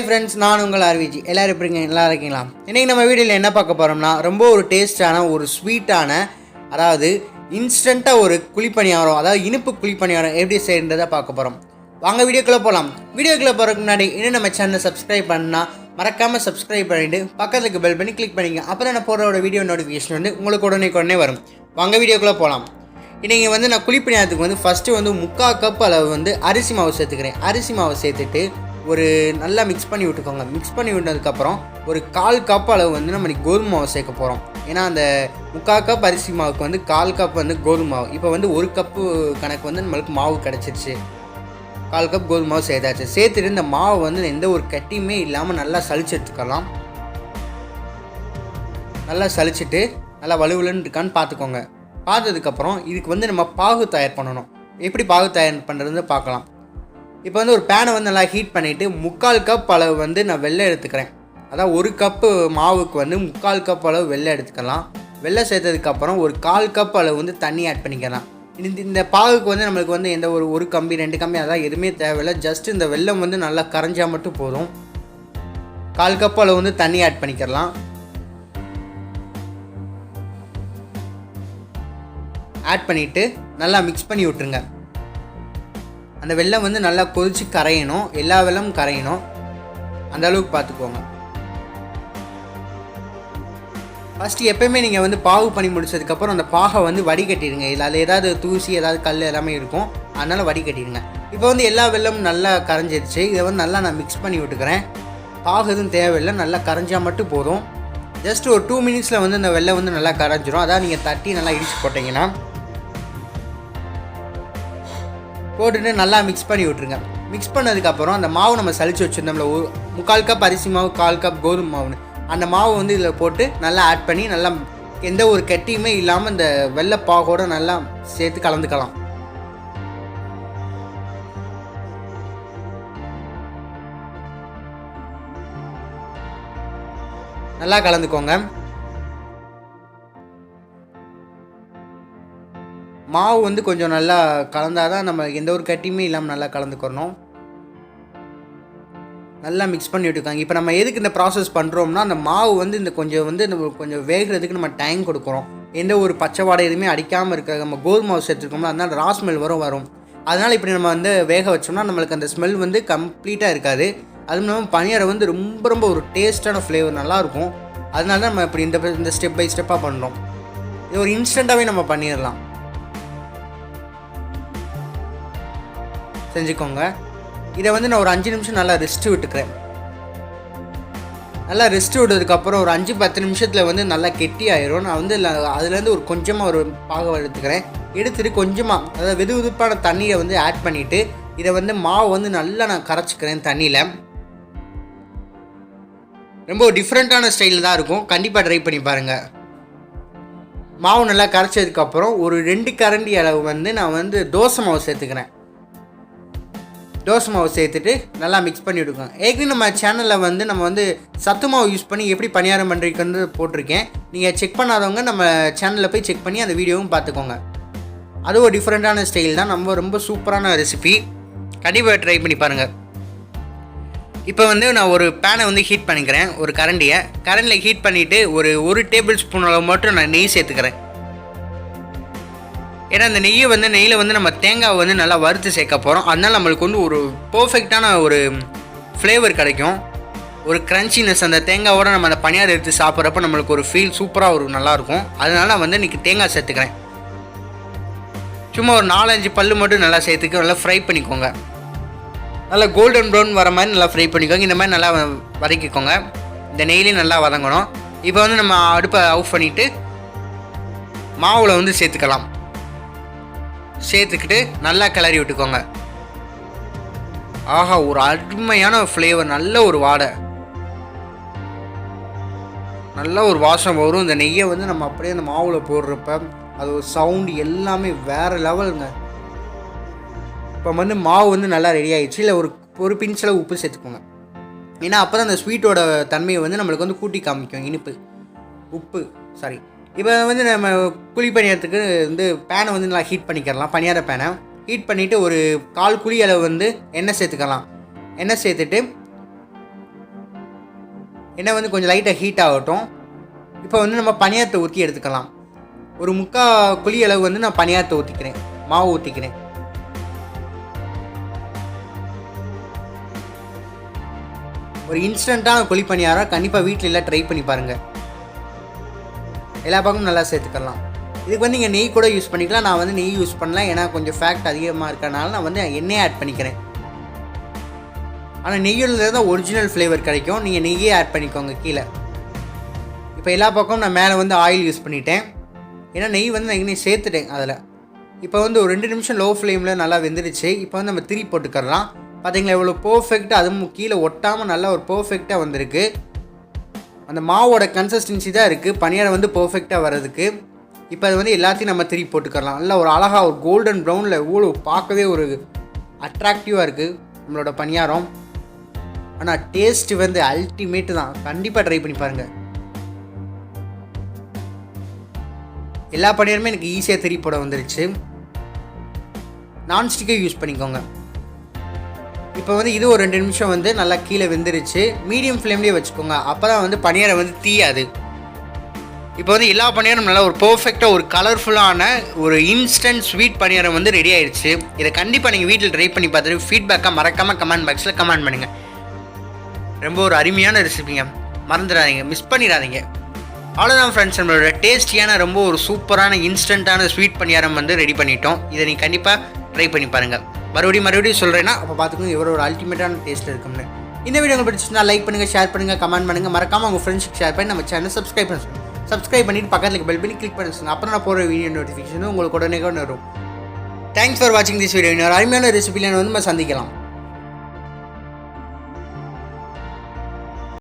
Hi friends, நான் உங்கள் ஆர்விஜி. எல்லோரும் எப்படிங்க? நல்லா இருக்கீங்களா? இன்றைக்கி நம்ம வீடியோவில் என்ன பார்க்க போகிறோம்னா, ரொம்ப ஒரு டேஸ்டான ஒரு ஸ்வீட்டான, அதாவது இன்ஸ்டண்ட்டாக ஒரு குழிப்பணியாரம், அதாவது இனிப்பு குழிப்பணியாரம் எப்படி செய்யறதை பார்க்க போகிறோம். வாங்க வீடியோக்குள்ளே போகலாம். வீடியோக்குள்ளே போகிறதுக்கு முன்னாடி இன்னும் நம்ம சேனலை சப்ஸ்கிரைப் பண்ணால் மறக்காமல் சப்ஸ்கிரைப் பண்ணிவிட்டு பக்கத்துக்கு பெல் பண்ணி கிளிக் பண்ணிங்க. அப்புறம் நான் போடுற வீடியோ நோட்டிஃபிகேஷன் வந்து உங்களுக்கு உடனே வரும். வாங்க வீடியோக்குள்ளே போகலாம். இன்றைக்கி வந்து நான் குழிப்பணியாரத்துக்கு வந்து ஃபஸ்ட்டு வந்து 3/4 கப் அளவு வந்து அரிசி மாவு சேர்த்துக்கிறேன். அரிசி மாவு சேர்த்துட்டு ஒரு நல்லா மிக்ஸ் பண்ணி விட்டுக்கோங்க. மிக்ஸ் பண்ணி விட்டதுக்கப்புறம் ஒரு 1/4 கப் அளவு வந்து நம்ம கோதுமை மாவு சேர்க்க போகிறோம். ஏன்னா அந்த 3/4 கப் அரிசி மாவுக்கு வந்து 1/4 கப் வந்து கோதுமை மாவு. இப்போ வந்து 1 கப்பு கணக்கு வந்து நம்மளுக்கு மாவு கிடச்சிருச்சு. 1/4 கப் கோதுமை மாவு சேர்த்தாச்சு. சேர்த்துட்டு இந்த மாவு வந்து எந்த ஒரு கட்டியுமே இல்லாமல் நல்லா சளிச்சு எடுத்துக்கலாம். நல்லா சளிச்சுட்டு நல்லா வலுவலுன்னு இருக்கான்னு பார்த்துக்கோங்க. பார்த்ததுக்கப்புறம் இதுக்கு வந்து நம்ம பாகு தயார் பண்ணணும். எப்படி பாகு தயார் பண்ணுறதுன்னு பார்க்கலாம். இப்போ வந்து ஒரு பேனை வந்து நல்லா ஹீட் பண்ணிவிட்டு 3/4 கப் அளவு வந்து நான் வெள்ளை எடுத்துக்கிறேன். அதாவது 1 கப்பு மாவுக்கு வந்து 3/4 கப் அளவு வெள்ளை எடுத்துக்கலாம். வெள்ளை சேர்த்ததுக்கப்புறம் ஒரு 1/4 கப் அளவு வந்து தண்ணி ஆட் பண்ணிக்கலாம். இந்த பாகுக்கு வந்து நம்மளுக்கு வந்து எந்த ஒரு கம்பி 2 கம்பி அதான் எதுவுமே தேவையில்லை. ஜஸ்ட் இந்த வெல்லம் வந்து நல்லா கரைஞ்சால் மட்டும் போதும். 1/4 கப் அளவு வந்து தண்ணி ஆட் பண்ணிக்கலாம். ஆட் பண்ணிவிட்டு நல்லா மிக்ஸ் பண்ணி விட்டுருங்க. அந்த வெல்லம் வந்து நல்லா கொதித்து கரையணும். எல்லா வெல்லமும் கரையணும். அந்த அளவுக்கு பார்த்துக்கோங்க. ஃபஸ்ட்டு எப்போயுமே நீங்கள் வந்து பாகு பண்ணி முடிச்சதுக்கப்புறம் அந்த பாகை வந்து வடிகட்டிடுங்க. இல்லை அதில் ஏதாவது தூசி ஏதாவது கல் எல்லாமே இருக்கும், அதனால் வடிகட்டிடுங்க. இப்போ வந்து எல்லா வெல்லமும் நல்லா கரைஞ்சிருச்சு. இதை வந்து நல்லா நான் மிக்ஸ் பண்ணி விட்டுக்கிறேன். பாகு எதுவும் தேவையில்லை, நல்லா கரைஞ்சால் மட்டும் போதும். ஜஸ்ட் ஒரு 2 மினிட்ஸில் வந்து இந்த வெல்லம் வந்து நல்லா கரைஞ்சிரும். அதாவது நீங்கள் தட்டி நல்லா இடிச்சு போட்டிங்கன்னா போட்டுட்டு நல்லா மிக்ஸ் பண்ணி விட்ருங்க. மிக்ஸ் பண்ணதுக்கப்புறம் அந்த மாவு நம்ம சளிச்சு வச்சுருந்தோம்ல, 3/4 கப் அரிசி மாவு 1/4 கப் கோதுமை மாவுன்னு, அந்த மாவு வந்து இதில் போட்டு நல்லா ஆட் பண்ணி நல்லா எந்த ஒரு கட்டியுமே இல்லாமல் இந்த வெள்ளைப்பாகோடு நல்லா சேர்த்து கலந்துக்கலாம். நல்லா கலந்துக்கோங்க. மாவு வந்து கொஞ்சம் நல்லா கலந்தால் தான் நம்ம எந்த ஒரு கட்டியுமே இல்லாமல் நல்லா கலந்துக்கணும். நல்லா மிக்ஸ் பண்ணி விட்டுருக்காங்க. இப்போ நம்ம எதுக்கு இந்த ப்ராசஸ் பண்ணுறோம்னா, அந்த மாவு வந்து இந்த கொஞ்சம் வேகிறதுக்கு நம்ம டைம் கொடுக்குறோம். எந்த ஒரு பச்சை வாடை எதுவுமே அடிக்காமல் இருக்க நம்ம கோதுமை மாவு சேர்த்துருக்கோம்னா அதனால் ரா ஸ்மெல் வரும். அதனால் இப்படி நம்ம வந்து வேக வச்சோம்னா நம்மளுக்கு அந்த ஸ்மெல் வந்து கம்ப்ளீட்டாக இருக்காது. அதுவும் இல்லாமல் பனியாரம் வந்து ரொம்ப ஒரு டேஸ்ட்டான ஃப்ளேவர் நல்லாயிருக்கும். அதனால தான் நம்ம இப்படி இந்த ஸ்டெப் பை ஸ்டெப்பாக பண்ணுறோம். இது ஒரு இன்ஸ்டண்ட்டாகவே நம்ம பண்ணிடலாம். செஞ்சுக்கோங்க. இதை வந்து நான் ஒரு 5 நிமிஷம் நல்லா ரெஸ்ட்டு விட்டுக்கிறேன். நல்லா ரெஸ்ட்டு விட்டதுக்கப்புறம் ஒரு 5-10 நிமிஷத்தில் வந்து நல்லா கெட்டி ஆயிரும். நான் வந்து அதுலேருந்து ஒரு கொஞ்சமாக ஒரு பாகம் எடுத்துகிட்டு கொஞ்சமாக அதாவது வெதுவெதுப்பான தண்ணியை வந்து ஆட் பண்ணிவிட்டு இதை வந்து மாவு வந்து நல்லா நான் கரைச்சிக்கிறேன் தண்ணியில். ரொம்ப டிஃப்ரெண்ட்டான ஸ்டைலில் தான் இருக்கும். கண்டிப்பாக ட்ரை பண்ணி பாருங்கள். மாவு நல்லா கரைச்சதுக்கப்புறம் ஒரு 2 கரண்டி அளவு வந்து நான் வந்து தோசை மாவு சேர்த்துக்கிறேன். தோசை மாவு சேர்த்துட்டு நல்லா மிக்ஸ் பண்ணி விட்டுக்கோங்க. ஏற்கனவே நம்ம சேனலில் வந்து நம்ம வந்து சத்து மாவு யூஸ் பண்ணி எப்படி பணியாரம் பண்ணுறதுக்கு போட்டிருக்கேன். நீங்கள் செக் பண்ணாதவங்க நம்ம சேனலில் போய் செக் பண்ணி அந்த வீடியோவும் பார்த்துக்கோங்க. அது ஒரு டிஃப்ரெண்ட்டான ஸ்டைல் தான். ரொம்ப சூப்பரான ரெசிபி. கண்டிப்பாக ட்ரை பண்ணி பாருங்கள். இப்போ வந்து நான் ஒரு பேனை வந்து ஹீட் பண்ணிக்கிறேன். ஒரு கரண்டியில் ஹீட் பண்ணிவிட்டு ஒரு டேபிள் ஸ்பூன் அளவு மட்டும் நான் நெய் சேர்த்துக்கிறேன். ஏன்னா அந்த நெய்யில் வந்து நம்ம தேங்காய் வந்து நல்லா வறுத்து சேர்க்க போகிறோம். அதனால் நம்மளுக்கு வந்து ஒரு பர்ஃபெக்டான ஒரு ஃப்ளேவர் கிடைக்கும். ஒரு க்ரன்ச்சினஸ் அந்த தேங்காயோடு நம்ம அந்த பனியாரம் எடுத்து சாப்பிட்றப்ப நம்மளுக்கு ஒரு ஃபீல் சூப்பராக நல்லாயிருக்கும். அதனால நான் வந்து இன்றைக்கி தேங்காய் சேர்த்துக்கிறேன். சும்மா ஒரு 4-5 பல்லு மட்டும் நல்லா சேர்த்துக்க நல்லா ஃப்ரை பண்ணிக்கோங்க. நல்லா கோல்டன் ப்ரௌன் வர மாதிரி நல்லா ஃப்ரை பண்ணிக்கோங்க. இந்த மாதிரி நல்லா வதக்கிக்கோங்க. இந்த நெய்லேயும் நல்லா வதங்கணும். இப்போ வந்து நம்ம அடுப்பை ஆஃப் பண்ணிவிட்டு மாவில் வந்து சேர்த்துக்கிட்டு நல்லா கிளறி விட்டுக்கோங்க. ஆஹா, ஒரு அருமையான ஃப்ளேவர், நல்ல ஒரு வாடை, நல்ல ஒரு வாசம் வரும். இந்த நெய்யை வந்து நம்ம அப்படியே அந்த மாவில் போடுறப்ப அது ஒரு சவுண்டு எல்லாமே வேறு லெவலுங்க. இப்போ வந்து மாவு வந்து நல்லா ரெடி ஆகிடுச்சு. இல்லை ஒரு பின்ச்சளவு உப்பு சேர்த்துக்கோங்க. ஏன்னா அப்போ தான் அந்த ஸ்வீட்டோட தன்மையை வந்து நம்மளுக்கு வந்து கூட்டி காமிக்கும். இப்போ வந்து நம்ம குழிப்பணியாரத்துக்கு வந்து பேனை வந்து நல்லா ஹீட் பண்ணிக்கிறலாம். பனியார பேனை ஹீட் பண்ணிவிட்டு ஒரு 1/4 குழி அளவு வந்து எண்ணெய் சேர்த்துக்கலாம். எண்ணெய் சேர்த்துட்டு எண்ணெய் வந்து கொஞ்சம் லைட்டாக ஹீட் ஆகட்டும். இப்போ வந்து நம்ம பணியாரத்தை ஊற்றி எடுத்துக்கலாம். ஒரு 3/4 குழி அளவு வந்து நான் பணியாரத்தை ஊற்றிக்கிறேன், மாவு ஊற்றிக்கிறேன். ஒரு இன்ஸ்டண்ட்டான குழி பணியாரம் கண்டிப்பாக வீட்டில் எல்லாம் ட்ரை பண்ணி பாருங்கள். எல்லா பக்கமும் நல்லா சேர்த்துக்கலாம். இதுக்கு வந்து நீங்கள் நெய் கூட யூஸ் பண்ணிக்கலாம். நான் வந்து நெய் யூஸ் பண்ணலாம், ஏன்னா கொஞ்சம் ஃபேக்ட் அதிகமாக இருக்கிறனால நான் வந்து எண்ணெயை ஆட் பண்ணிக்கிறேன். ஆனால் நெய்யில் தான் ஒரிஜினல் ஃப்ளேவர் கிடைக்கும். நீங்கள் நெய்யே ஆட் பண்ணிக்கோங்க கீழே. இப்போ எல்லா பக்கமும் நான் மேலே வந்து ஆயில் யூஸ் பண்ணிட்டேன், ஏன்னா நெய் வந்து நான் இன்னும் சேர்த்துட்டேன் அதில். இப்போ வந்து ஒரு 2 நிமிஷம் லோ ஃப்ளேமில் நல்லா வெந்துடுச்சு. இப்போ வந்து நம்ம திரி போட்டுக்கலாம். பார்த்தீங்களா எவ்வளோ பர்ஃபெக்டாக, அதுவும் கீழே ஒட்டாமல் நல்லா ஒரு பர்ஃபெக்டாக வந்திருக்கு. அந்த மாவோட கன்சிஸ்டன்சி தான் இருக்குது பணியாரம் வந்து பர்ஃபெக்டாக வர்றதுக்கு. இப்போ அது வந்து எல்லாத்தையும் நம்ம திரி போட்டுக்கலாம். நல்லா ஒரு அழகாக ஒரு கோல்டன் ப்ரௌனில் எவ்வளோ பார்க்கவே ஒரு அட்ராக்டிவாக இருக்குது நம்மளோட பணியாரம். ஆனால் டேஸ்ட்டு வந்து அல்டிமேட்டு தான். கண்டிப்பாக ட்ரை பண்ணி பாருங்கள். எல்லா பணியாரமே எனக்கு ஈஸியாக திரி போட வந்துருச்சு. நான்ஸ்டிக்கே யூஸ் பண்ணிக்கோங்க. இப்போ வந்து இது ஒரு 2 நிமிஷம் வந்து நல்லா கீழே வெந்துருச்சு. மீடியம் ஃப்ளேம்லேயே வச்சுக்கோங்க, அப்போ தான் வந்து பணியாரம் வந்து தீயாது. இப்போ வந்து எல்லா பணியாரம் நல்லா ஒரு பர்ஃபெக்டாக ஒரு கலர்ஃபுல்லான ஒரு இன்ஸ்டன்ட் ஸ்வீட் பணியாரம் வந்து ரெடி ஆயிடுச்சு. இதை கண்டிப்பாக நீங்கள் வீட்டில் ட்ரை பண்ணி பார்த்துட்டு ஃபீட்பேக்காக மறக்காமல் கமெண்ட் பாக்ஸில் கமெண்ட் பண்ணுங்கள். ரொம்ப ஒரு அருமையான ரெசிபிங்க, மறந்துடாதீங்க, மிஸ் பண்ணிடாதீங்க. அவ்வளோதான் ஃப்ரெண்ட்ஸ், நம்மளோட டேஸ்டியான ரொம்ப ஒரு சூப்பரான இன்ஸ்டண்ட்டான ஸ்வீட் பணியாரம் வந்து ரெடி பண்ணிட்டோம். இதை நீங்கள் கண்டிப்பாக ட்ரை பண்ணி பாருங்கள். மறுபடியும் சொல்கிறேன்னா அப்போ பார்த்துக்கோங்க எவ்வளோ ஒரு அல்டிமேட்டான டேஸ்ட் இருக்கும்னு. இந்த வீடியோ உங்களுக்கு பிடிச்சிருந்தா லைக் பண்ணுங்கள், ஷேர் பண்ணுங்கள், கமெண்ட் பண்ணுங்கள். மறக்காமல் உங்கள் ஃப்ரெண்ட்ஸுக்கு ஷேர் பண்ணி நம்ம சேனல் சப்ஸ்கிரைப் பண்ணிட்டு பக்கத்தில் பெல் பண்ணி கிளிக் பண்ணி வச்சுங்க. அப்புறம் நான் போகிற வீடியோ நோட்டிஃபிகேஷன் உங்களுக்கு உடனே வரும். தேங்க்ஸ் ஃபார் வாட்சிங் திஸ் வீடியோ. இன்னொரு அருமையான ரெசிபியில் வந்து நம்ம சந்திக்கலாம்.